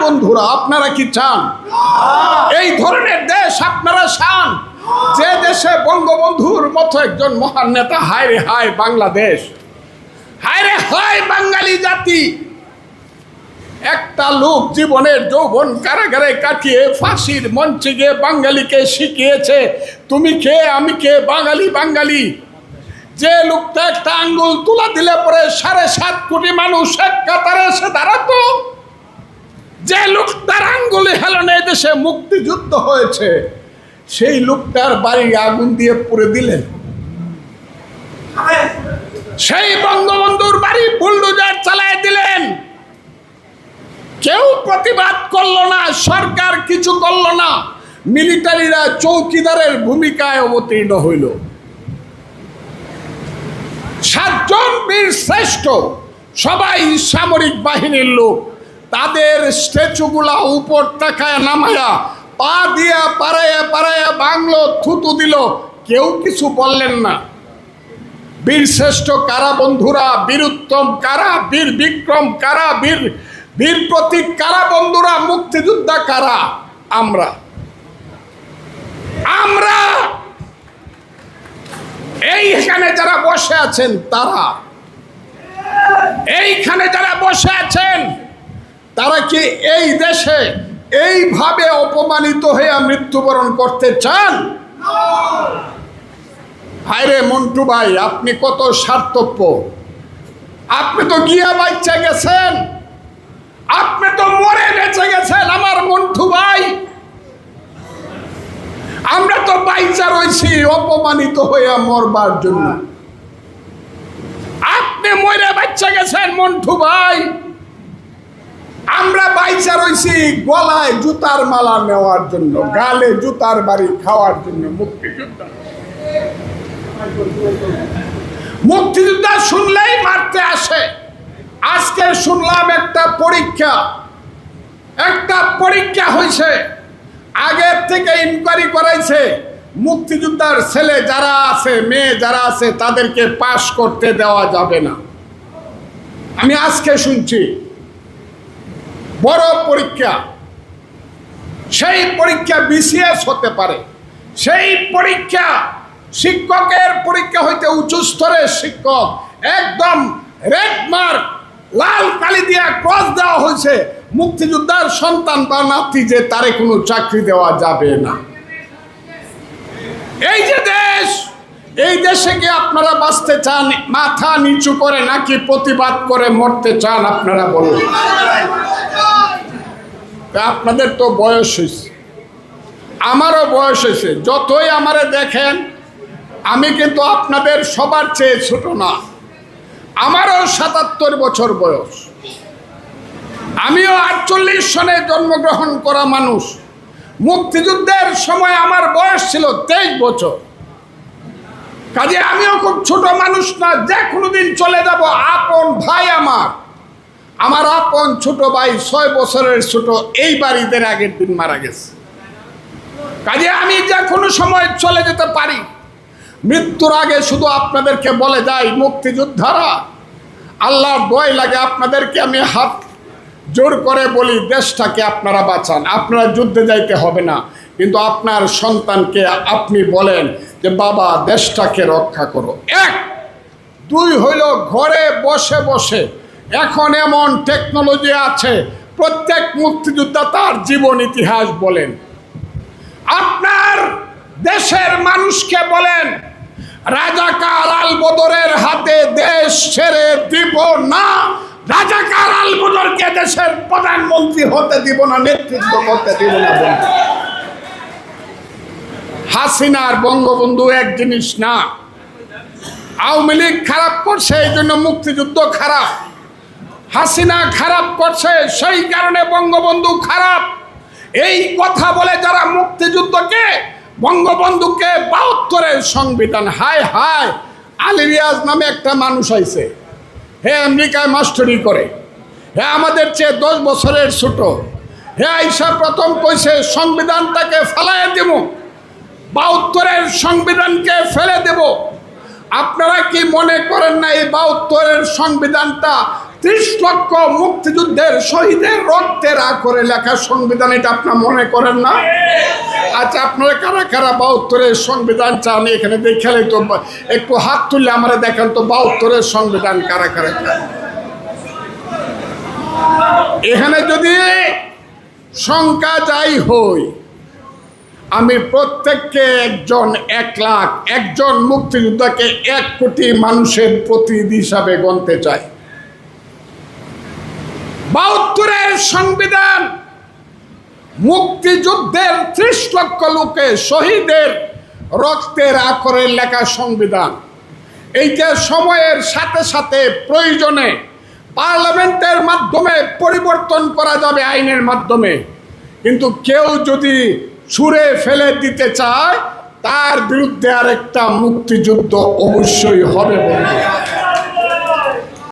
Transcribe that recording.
বন্ধুরা, আপনারা কি চান এই ধরনের দেশ আপনারা চান? যে দেশে বঙ্গবন্ধুর মতো একজন মহান নেতা, হায় রে হায় বাংলাদেশ, হায় রে হায় বাঙালি জাতি। একটা লোক জীবনের যৌবন কারাগারে কাটিয়ে ফাঁসির মঞ্চে গিয়ে বাঙালিকে শিখিয়েছে তুমি কে আমি কে, বাঙালি বাঙালি। যে লোকটা একটা আঙ্গুল তুলা দিলে পরে 7.5 কোটি মানুষ এক কাতারে এসে দাঁড়াতো, যে লোকটার আঙ্গুলে হেলনে দেশে মুক্তিযুদ্ধ হয়েছে, সেই লোকটার বাড়ি আগুন দিয়ে পুড়ে দিলেন। সেই বঙ্গবন্ধুর বাড়ি বুলডোজার চালায় দিলেন। কেউ প্রতিবাদ করলো না, সরকার কিছু করলো না, মিলিটারিরা চৌকিদারের ভূমিকায় অবতীর্ণ হইল। 7 জন বীর শ্রেষ্ঠ, সবাই সামরিক বাহিনীর লোক, তাদের স্ট্যাচুগুলা উপর তাকায় নামায়া পা দিয়া পাড়াইয়া পাড়াইয়া বাংলো, থুতু দিল, কেউ কিছু বললেন না। বীর শ্রেষ্ঠ কারা বন্ধুরা? বীরুত্তম কারা? বীর বিক্রম কারা? বীর প্রতীক কারা বন্ধুরা? মুক্তিযোদ্ধা কারা? আমরা। এইখানে যারা বসে আছেন তারা, এইখানে যারা বসে আছেন তারা কি এই দেশে এইভাবে অপমানিত হয়ে মৃত্যুবরণ করতে চান? হায়রে মন্টু ভাই, আপনি কত স্বার্থপর। আপনি তো গিয়া বাচ্চা গেছেন, আপনি তো মরে বেঁচে গেছেন আমার মন্টু ভাই। আমরা তো বাইচা রয়েছি অপমানিত হয়ে মরবার জন্য। আপনি মরে বাচ্চা গেছেন মন্টু ভাই, আমরা বাইচা রয়েছি গলায় জুতার মালা নেওয়ার জন্য, গালে জুতার বাড়ি খাওয়ার জন্য। মুক্তিযোদ্ধা শুনলেই মারতে আসে। আজকে শুনলাম একটা পরীক্ষা হয়েছে, আগের থেকে ইনকোয়ারি করাইছে, মুক্তিযোদ্ধার ছেলে যারা আছে, মেয়ে যারা আছে, তাদেরকে পাশ করতে দেওয়া যাবে না। আমি আজকে শুনছি বড় পরীক্ষা, সেই পরীক্ষা বিসিএস হতে পারে, সেই পরীক্ষা শিক্ষকের পরীক্ষা হইতে উঁচু স্তরের শিক্ষক, একদম রেড মার্ক লাল কালি দিয়া ক্রস দেওয়া হয়েছে, মুক্তিযোদ্ধার সন্তান বা নাতি যে তারে কোনো চাকরি দেওয়া যাবে না। এই যে দেশ, এই দেশে কি আপনারা বাঁচতে চান মাথা নিচু করে নাকি প্রতিবাদ করে মরতে চান? আপনারা বলুন। আপনাদের তো বয়স হয়েছে, আমারও বয়স হয়েছে। যতই আমারে দেখেন, আমি কিন্তু আপনাদের সবার চেয়ে ছোট না। আমারও 77 বছর বয়স, আমিও 48 সনে জন্মগ্রহণ করা মানুষ। মুক্তিযুদ্ধের সময় আমার বয়স ছিল 23 বছর। কাজে আমিও খুব ছোট মানুষ না, যে কোনোদিন চলে যাব। আপন ভাই আমার আপন ছোট ভাই 6 বছরের ছোট, এই বাড়িতে আগের দিন মারা গেছে। কাজে আমি যে কোনো সময় চলে যেতে পারি। মৃত্যুর আগে শুধু আপনাদেরকে বলে যাই, মুক্তিযোদ্ধারা, আল্লাহর দোয়াই লাগে আপনাদেরকে আমি হাত জোর করে বলি, দেশটাকে আপনারা বাঁচান। আপনারা যুদ্ধে যাইতে হবে না, কিন্তু আপনার সন্তানকে আপনি বলেন যে বাবা দেশটাকে রক্ষা করো। 1, 2 হইল ঘরে বসে বসে এখন এমন টেকনোলজি আছে, প্রত্যেক মুক্তিযোদ্ধা তার জীবন ইতিহাস বলেন। আপনার দেশের মানুষকে বলেন, রাজাকার আল বদরের হাতে দেশ ছেড়ে দিব না, রাজাকার আল বদরকে দেশের প্রধানমন্ত্রী হতে দিব না, নেতৃত্ব করতে দিব না। হাসিনার বঙ্গবন্ধু এক জিনিস না। আওয়ামী লীগ খারাপ করছে, এই জন্য মুক্তিযুদ্ধ খারাপ। হাসিনা খারাপ করছে, সেই কারণে বঙ্গবন্ধু খারাপ। এই কথা বলে যারা মুক্তিযুদ্ধকে, বঙ্গবন্ধুকে 72-এর সংবিধান, হায় হায়, আলী রিয়াজ নামে একটা মানুষ আইছে, হে আমেরিকায় মাস্টারি করে, হে আমাদের চেয়ে 10 বছরের ছোট, হে আইসা প্রথম কইছে সংবিধানটাকে ফেলাইয়া দেব, 72-এর সংবিধানকে ফেলে দেব। আপনারা কি মনে করেন না এই 72-এর সংবিধানটা 30 লক্ষ মুক্তিযুদ্ধের শহীদের রক্তের করে লেখা সংবিধান, এটা আপনার মনে করেন না? আচ্ছা, আপনারা কারা কারা 72-এর সংবিধান চান এখানে দেখালে তো একটু হাত তুললে আমরা দেখান তো 72-এর সংবিধান কারা কারা চান। এখানে যদি সংখ্যা যাই হই, আমি প্রত্যেককে একজন 1 লাখ, একজন মুক্তিযোদ্ধাকে 1 কোটি মানুষের প্রতিনিধি হিসাবে গণতে চাই। 72-এর সংবিধান মুক্তিযুদ্ধের 30 লক্ষ লোকে শহীদের রক্তের আকরে লেখা সংবিধান। এইটা সময়ের সাথে সাথে প্রয়োজনে পার্লামেন্টের মাধ্যমে পরিবর্তন করা যাবে আইনের মাধ্যমে, কিন্তু কেউ যদি ছুঁড়ে ফেলে দিতে চায় তার বিরুদ্ধে আরেকটা মুক্তিযুদ্ধ অবশ্যই হবে বন্ধু।